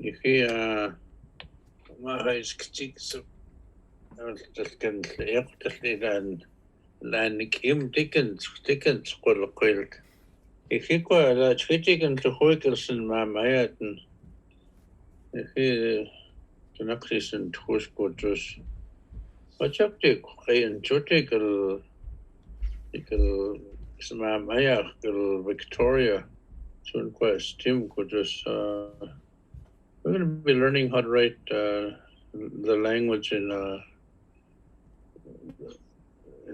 Ichi mahais ktiks kan eqtlilan lanik dickens qulqilt. Ichi kwa la chitikan txuikelsen mamayaʔtn. Ichi tunaqlisen txusputros. Wachaptik qayan chutikal snmamayaʔtn Victoria. Soon quest Tim could just we're going to be learning how to write the language in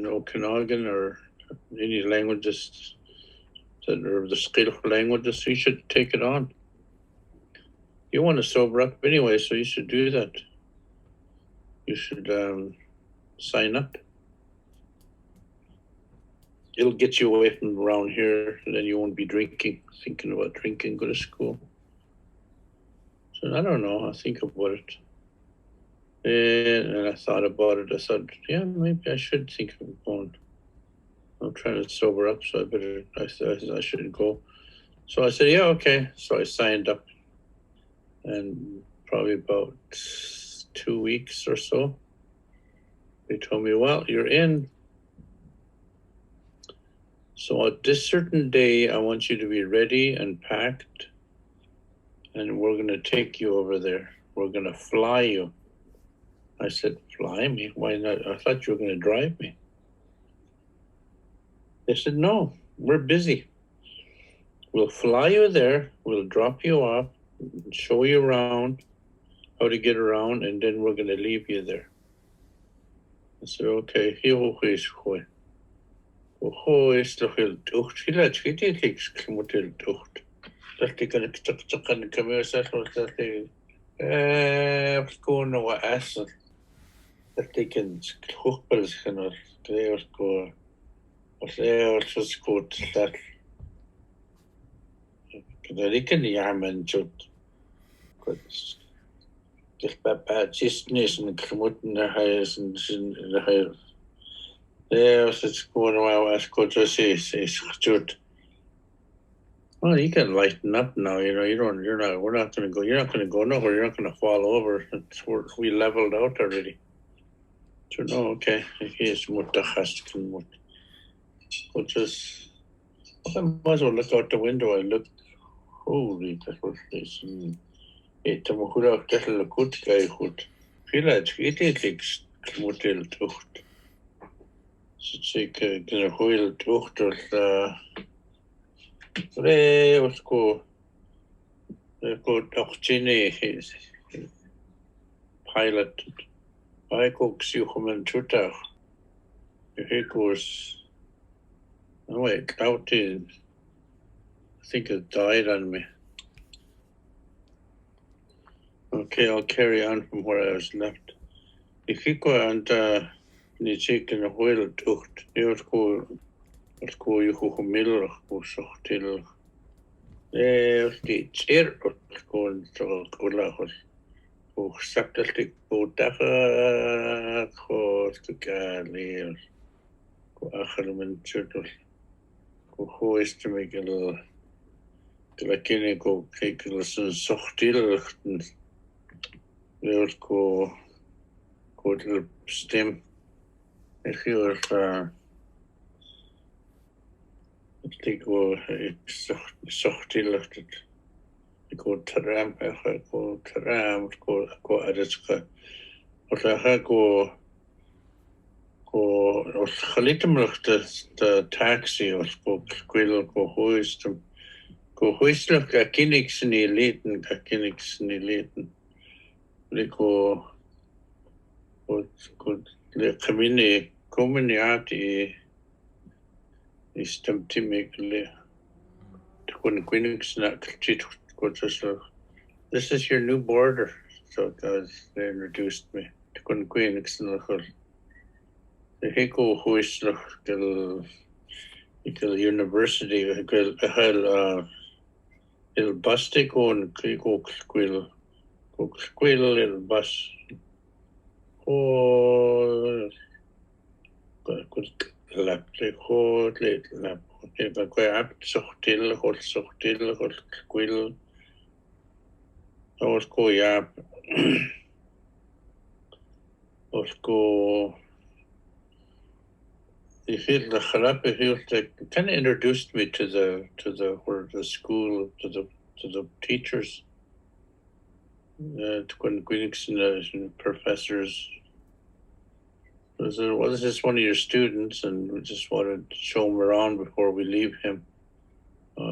Okanagan or any languages that are the Skilk languages. So you should take it on. You want to sober up anyway, so you should do that. You should sign up. It'll get you away from around here, and then you won't be thinking about drinking, go to school. So I don't know, I'll think about it. And I thought about it, I thought, yeah, maybe I should think of going. I'm trying to sober up, so I should go. So I said, yeah, okay. So I signed up, and probably about 2 weeks or so, they told me, well, you're in. So at this certain day, I want you to be ready and packed, and we're going to take you over there. We're going to fly you. I said, fly me? Why not? I thought you were going to drive me. They said, no, we're busy. We'll fly you there, we'll drop you off, show you around, how to get around, and then we're going to leave you there. I said, okay, is toch heel docht. Vielleicht geht die nichts, moet heel docht. Dat ik kan kan komen zeggen dat ik gewoon nog wat essen. Dat ik een hoogpels gaan kleer go. Als is goed dat. Dat ik een jaarmen doet. Goed. Ik ben just niet een gemoeten naar huis en de huis. It's going well. That's good to see. Well, you can lighten up now. We're not going to go. You're not going to go nowhere. You're not going to fall over. We leveled out already. So no, okay. Here's mutachaskin. We'll just. I might as well look out the window. I look. Holy, that was this. It's a mahura. That's a good guy. Good. Feel like it's motel tucht. Ik kan heel dochter was go pilot. I go see him tutar. He goes. Oh, I think it died on me. Okay, I'll carry on from where I was left. If he go and ni chicken a whale tucht. Neer go you go middel go soch til. Die zeer go go lachos. Go sapteltik go dacha go skali. Go achelmen turtle. Go is to make a little. La kine go kekels soch til. Neer go til stem. If you were they go sochtiluchted. Go tram, go aditska. Go the taxi or go squil go hoistum. Go hoistluk a kinix ni leten. They go le community is temptimically this is your new border. So guys, they introduced me to the Hiko Huisler University il bustic on Kiko squill il bus. Oh, lap go apt sochtil squill Let's go yap. Let's go. He feels the kharap. He feels like kind of introduced me to the school, to the teachers, to the professors. Was this one of your students, and we just wanted to show him around before we leave him.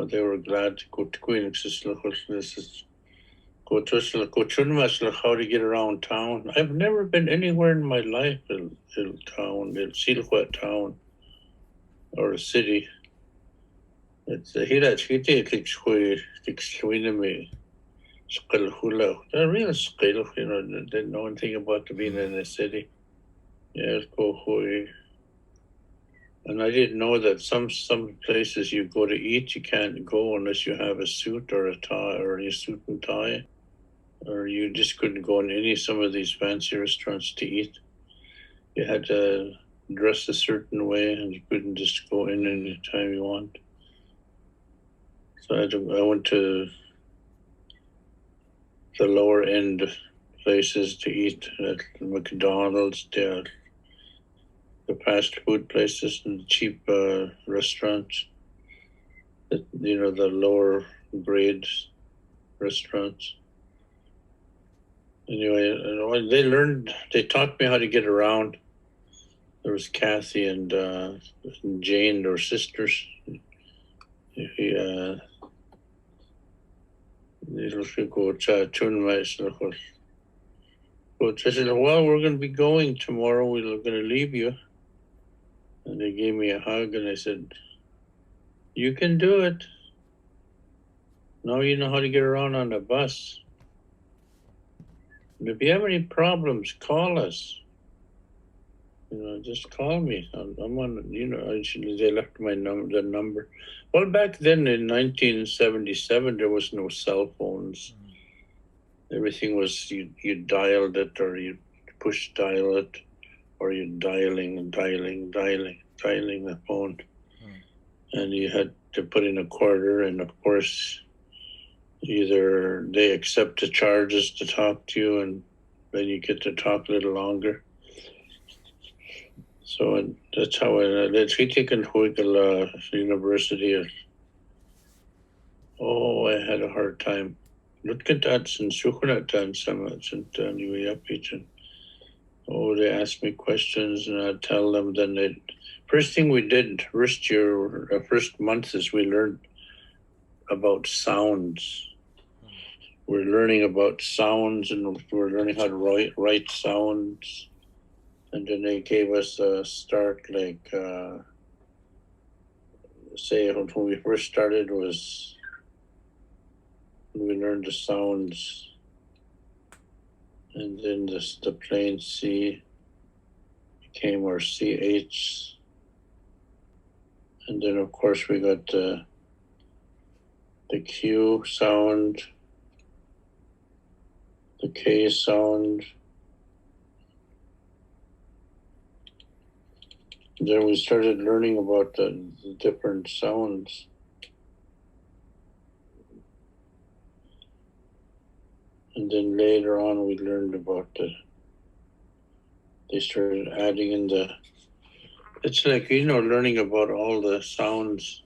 They were glad to go to Queenix. This is go to how to get around town. I've never been anywhere in my life in town, in Silhouette town, or a city. It's he xʷuy me. Real skill, didn't know anything about being in a city. Yeah, and I didn't know that some places you go to eat, you can't go unless you have a suit or a tie, or your suit and tie, or you just couldn't go in some of these fancy restaurants to eat. You had to dress a certain way, and you couldn't just go in any time you want. So I went to the lower end places to eat at McDonald's, the fast food places, and cheap restaurants. The lower grade restaurants. Anyway, they taught me how to get around. There was Kathy and Jane, their sisters. I said, well, we're going to be going tomorrow. We're going to leave you. And they gave me a hug, and I said, you can do it. Now you know how to get around on the bus. And if you have any problems, call us. Just call me. I'm on, they left the number. Well, back then in 1977, there was no cell phones. Everything was, you dialed it, or you push dial it, or you dialing the phone. And you had to put in a quarter, and of course, either they accept the charges to talk to you, and then you get to talk a little longer. So that's how let's take in University. I had a hard time. Look at that since they asked me questions, and I'd tell them. Then first thing we did, first month, is we learned about sounds. We're learning about sounds, and we're learning how to write sounds. And then they gave us a start, like, say, when we first started was, we learned the sounds, and then the plain C became our CH. And then, of course, we got the Q sound, the K sound. Then we started learning about the different sounds. And then later on, we learned about they started adding in it's like, learning about all the sounds,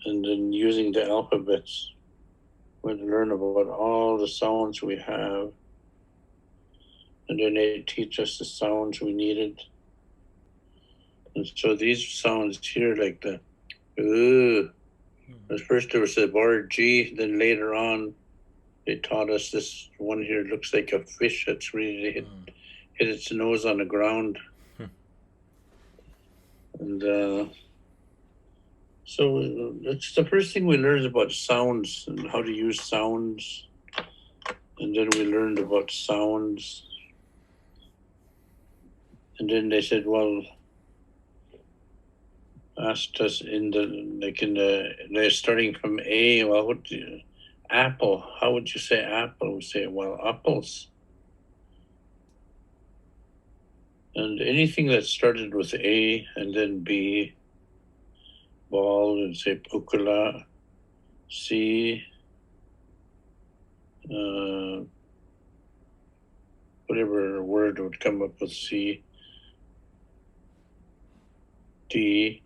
and then using the alphabets. We learn about all the sounds we have. And then they teach us the sounds we needed. And so these sounds here, like the at first there was the word G, then later on they taught us this one here looks like a fish that's really hit its nose on the ground. And so that's the first thing we learned about sounds and how to use sounds. And then we learned about sounds. And then they said, well, asked us they're starting from A. Well, apple? How would you say apple? We say, well, apples. And anything that started with A and then B, ball, and say pukula, C, whatever word would come up with C, D,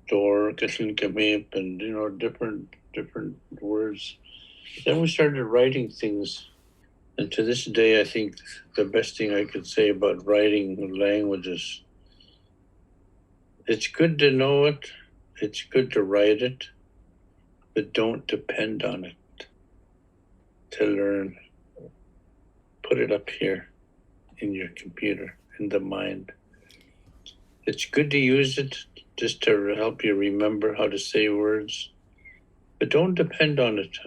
door, Kaslinkamip, and different words. Then we started writing things. And to this day, I think the best thing I could say about writing languages, it's good to know it, it's good to write it, but don't depend on it to learn. Put it up here in your computer, in the mind. It's good to use it just to help you remember how to say words, but don't depend on it.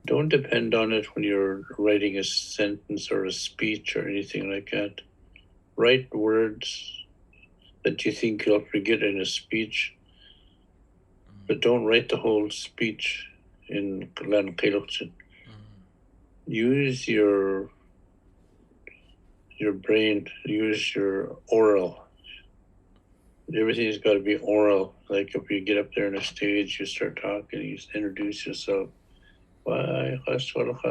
Don't depend on it when you're writing a sentence or a speech or anything like that. Write words that you think you'll forget in a speech, but don't write the whole speech in thelanguagehouse. Use your brain, use your oral. Everything's got to be oral. Like if you get up there on a stage, you start talking, you introduce yourself. Why, Sultan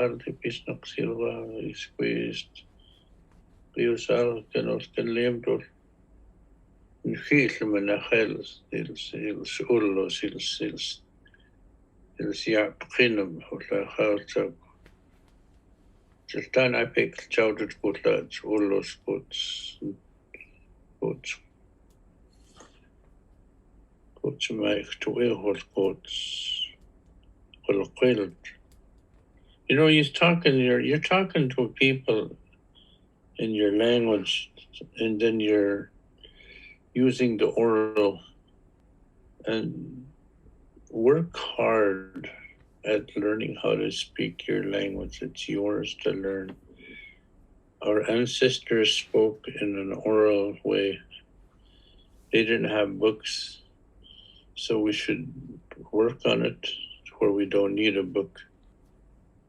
I pick chowded cotlats, all those coats, my to coats, you know, you're talking to people in your language, and then you're using the oral, and work hard at learning how to speak your language. It's yours to learn. Our ancestors spoke in an oral way. They didn't have books, so we should work on it where we don't need a book.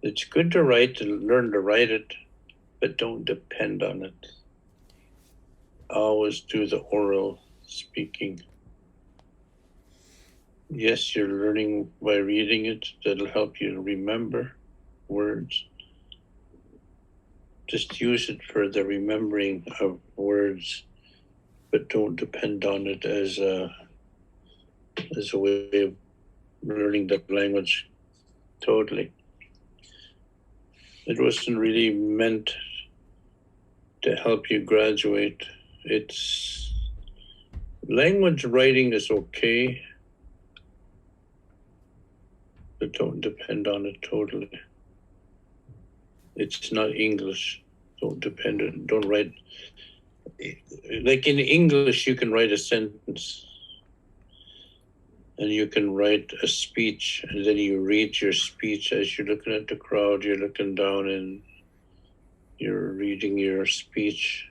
It's good to write, to learn to write it, but don't depend on it. Always do the oral speaking. Yes, you're learning by reading it. That'll help you remember words. Just use it for the remembering of words, but don't depend on it as a way of learning the language totally. It wasn't really meant to help you graduate. It's language writing is okay, but don't depend on it totally. It's not English. Don't depend on it. Don't write. Like in English, you can write a sentence and you can write a speech, and then you read your speech as you're looking at the crowd, you're looking down and you're reading your speech.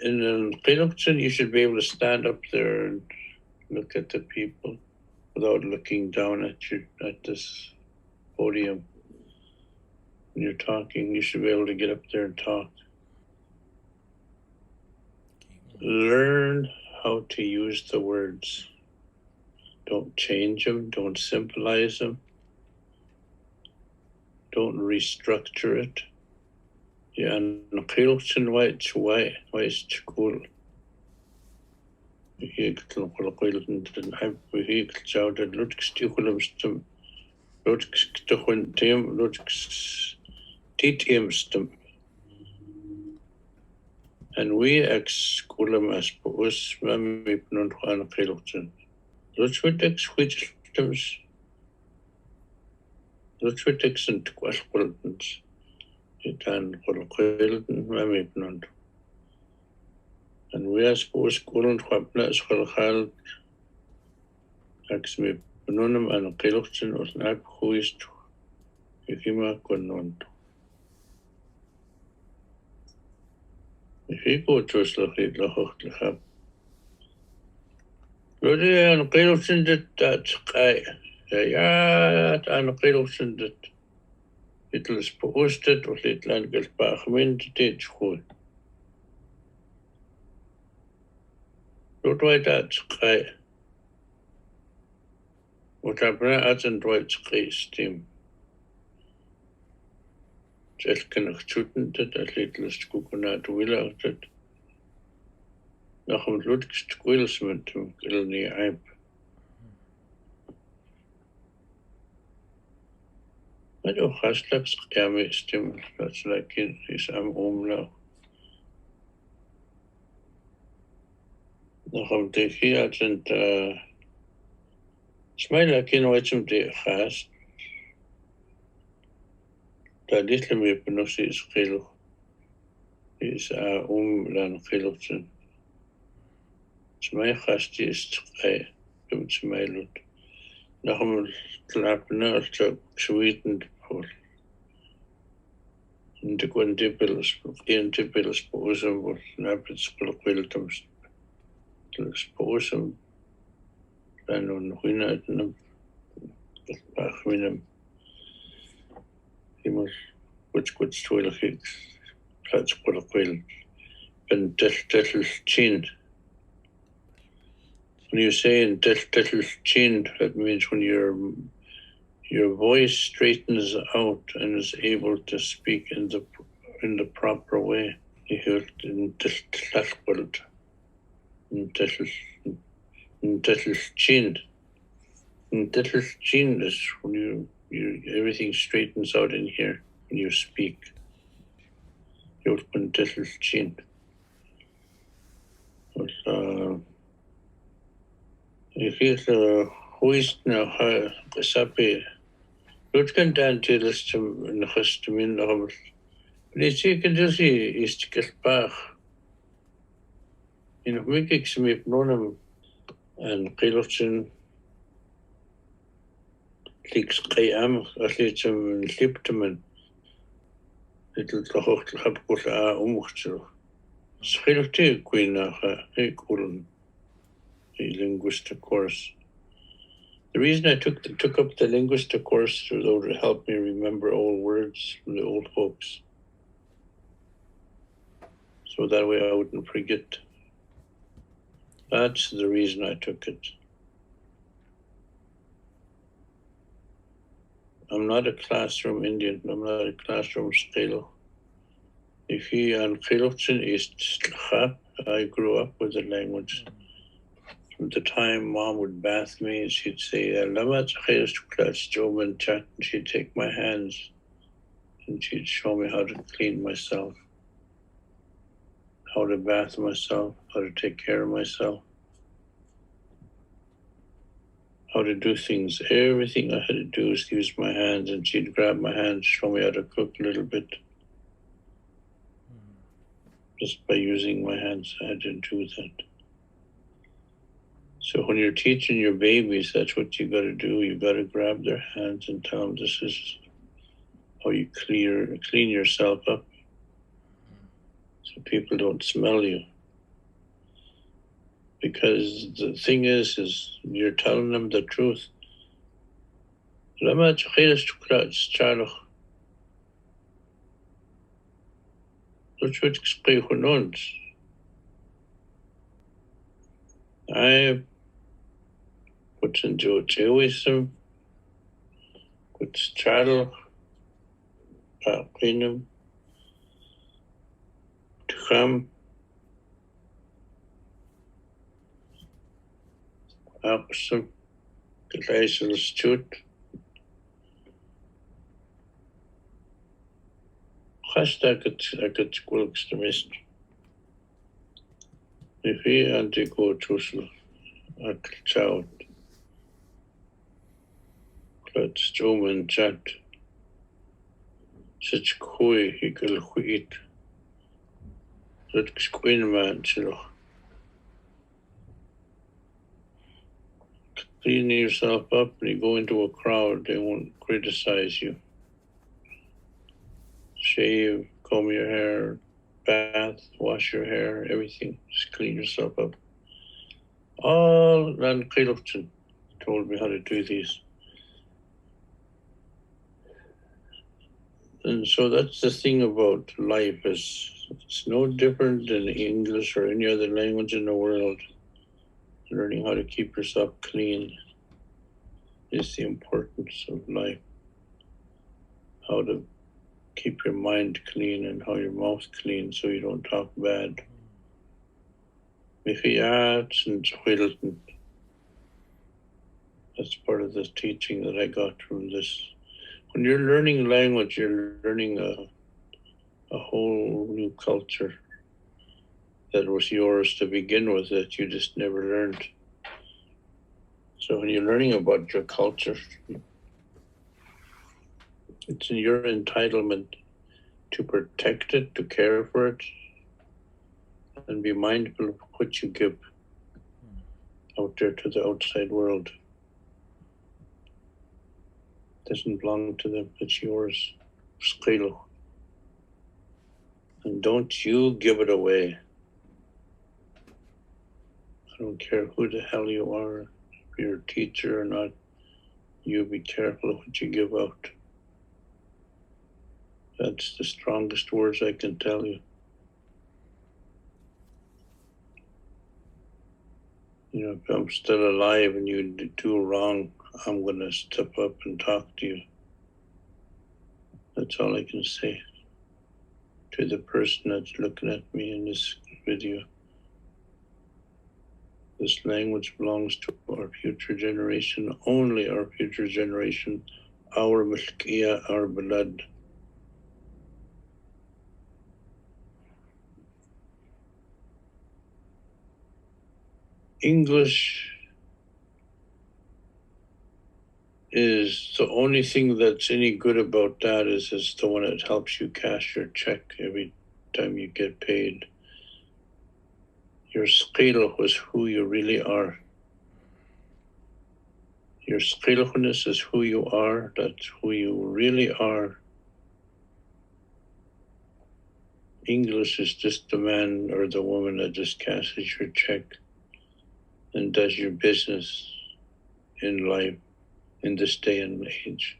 In Qilokchin, you should be able to stand up there and look at the people without looking down at this podium. When you're talking, you should be able to get up there and talk. Learn how to use the words. Don't change them, don't symbolize them. Don't restructure it. And Qilokchin why is school. And we ex-skulam as us mami pnon khan Qilokchin. Lutswitex which Lutswitex and Quasquiltons. Itan Qilokchin mami pnon. And we ask us kulan khapna skhal aksmi pnonum and Qilokchin usnak huist ikima konon. Hiko choslakit lahotlahab. Lodi an Qilokchin dat sky. Ja, an Qilokchin dat. It'll posted or litlan gelpachment dit school. Lodi dat sky. Utabra aten dwight steam. Elkenach chutentet, littlest kukunat willertet. Nach lutgst quilsment ilni aip. I do hashtag scammy stim, that's like in his now. Nach de hiat and smile like in wachum de has. Dat little me penosi is khilo. Is lan khilotsen. Smile khasti is tqay. Dum smile. Nach klapna to xʷuy for. De quantipels, intipels posum for napets quiltums. Posum. Dan on huinatnum. Bachminum. Immers gut stoilchig. Plats quil. Ben del chin. When you say in del chin, that means when your voice straightens out and is able to speak in the proper way. You hear it in del chin. In del chin is when you everything straightens out in here when you speak. You'll put del chin. You hear hoist now sapi. Lutkan dan tilistum nachastumin naham. Lisi can just see is bach. In wikik smip nonam and qiloftin liks qiyam atlitum liptumen. Little tohocht habkul umuchtsu. Schilfti quina ekulun. The linguistic course. The reason I took up the linguistic course was to help me remember old words from the old folks. So that way I wouldn't forget. That's the reason I took it. I'm not a classroom Indian. I'm not a classroom Skilo. If he on Khiloftin is Chap, I grew up with the language. From the time Mom would bath me, she'd say, Lamat Job and chat, and she'd take my hands and she'd show me how to clean myself, how to bath myself, how to take care of myself, how to do things. Everything I had to do was use my hands, and she'd grab my hands, show me how to cook a little bit. Just by using my hands, I had to do that. So when you're teaching your babies, that's what you got to do. You got to grab their hands and tell them this is how you clean yourself up, so people don't smell you. Because the thing is you're telling them the truth. I put in xʷuy, put straddle, cleanum, tucham, axum, gleisel stut, I could the mist. If he anti-go trusel, child. Let's zoom and chat. Such xʷuy, he could eat. Let's queen man, chilo. Clean yourself up and you go into a crowd, they won't criticize you. Shave, comb your hair, bath, wash your hair, everything. Just clean yourself up. All Ran Khiloftin told me how to do these. And so that's the thing about life, is it's no different than English or any other language in the world. Learning how to keep yourself clean. is the importance of life. How to keep your mind clean and how your mouth clean so you don't talk bad. xʷuy. That's part of the teaching that I got from this. When you're learning language, you're learning a whole new culture that was yours to begin with that you just never learned. So when you're learning about your culture, it's in your entitlement to protect it, to care for it, and be mindful of what you give out there to the outside world. It doesn't belong to them, it's yours. And don't you give it away. I don't care who the hell you are, if you're a teacher or not, you be careful of what you give out. That's the strongest words I can tell you. You know, if I'm still alive and you do wrong, I'm going to step up and talk to you. That's all I can say to the person that's looking at me in this video. This language belongs to our future generation, only our future generation, our milkiya, our blood. English is the only thing that's any good about that is it's the one that helps you cash your check every time you get paid. Your xwuy is who you really are. Your xwuyness is who you are. That's who you really are. English is just the man or the woman that just cashes your check and does your business in life in this day and age.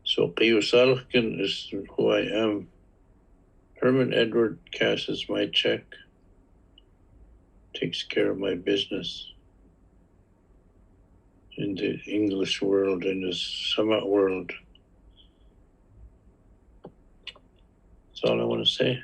So xʷuy is who I am. Herman Edward cashes my check, takes care of my business in the English world, in the Sama world. That's all I want to say.